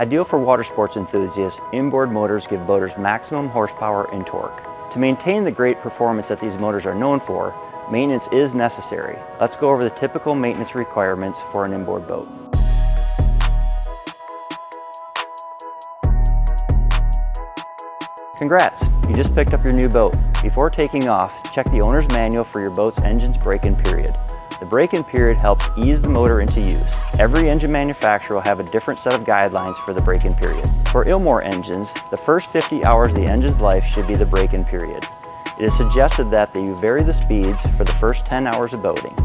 Ideal for water sports enthusiasts, inboard motors give boaters maximum horsepower and torque. To maintain the great performance that these motors are known for, maintenance is necessary. Let's go over the typical maintenance requirements for an inboard boat. Congrats! You just picked up your new boat. Before taking off, check the owner's manual for your boat's engine's break-in period. The break-in period helps ease the motor into use. Every engine manufacturer will have a different set of guidelines for the break-in period. For Ilmor engines, the first 50 hours of the engine's life should be the break-in period. It is suggested that you vary the speeds for the first 10 hours of boating.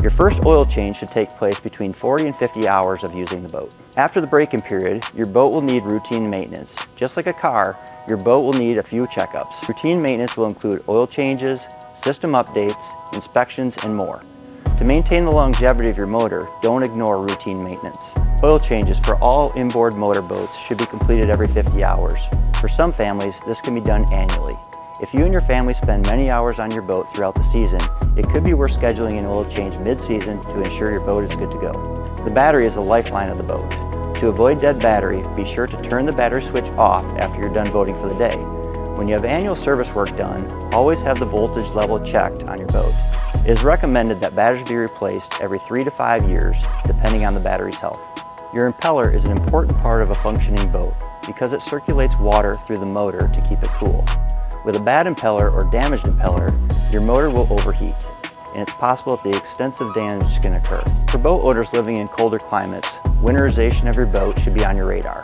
Your first oil change should take place between 40 and 50 hours of using the boat. After the break-in period, your boat will need routine maintenance. Just like a car, your boat will need a few checkups. Routine maintenance will include oil changes, system updates, inspections, and more. To maintain the longevity of your motor, don't ignore routine maintenance. Oil changes for all inboard motor boats should be completed every 50 hours. For some families, this can be done annually. If you and your family spend many hours on your boat throughout the season, it could be worth scheduling an oil change mid-season to ensure your boat is good to go. The battery is the lifeline of the boat. To avoid dead battery, be sure to turn the battery switch off after you're done boating for the day. When you have annual service work done, always have the voltage level checked on your boat. It is recommended that batteries be replaced every 3 to 5 years, depending on the battery's health. Your impeller is an important part of a functioning boat because it circulates water through the motor to keep it cool. With a bad impeller or damaged impeller, your motor will overheat, and it's possible that the extensive damage can occur. For boat owners living in colder climates, winterization of your boat should be on your radar.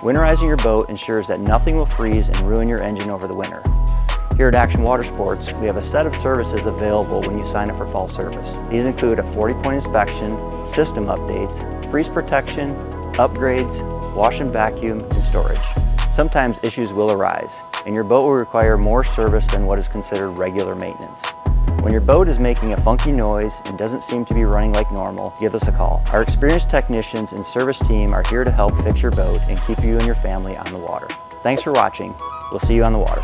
Winterizing your boat ensures that nothing will freeze and ruin your engine over the winter. Here at Action Water Sports, we have a set of services available when you sign up for fall service. These include a 40-point inspection, system updates, freeze protection, upgrades, wash and vacuum, and storage. Sometimes issues will arise, and your boat will require more service than what is considered regular maintenance. When your boat is making a funky noise and doesn't seem to be running like normal, give us a call. Our experienced technicians and service team are here to help fix your boat and keep you and your family on the water. Thanks for watching. We'll see you on the water.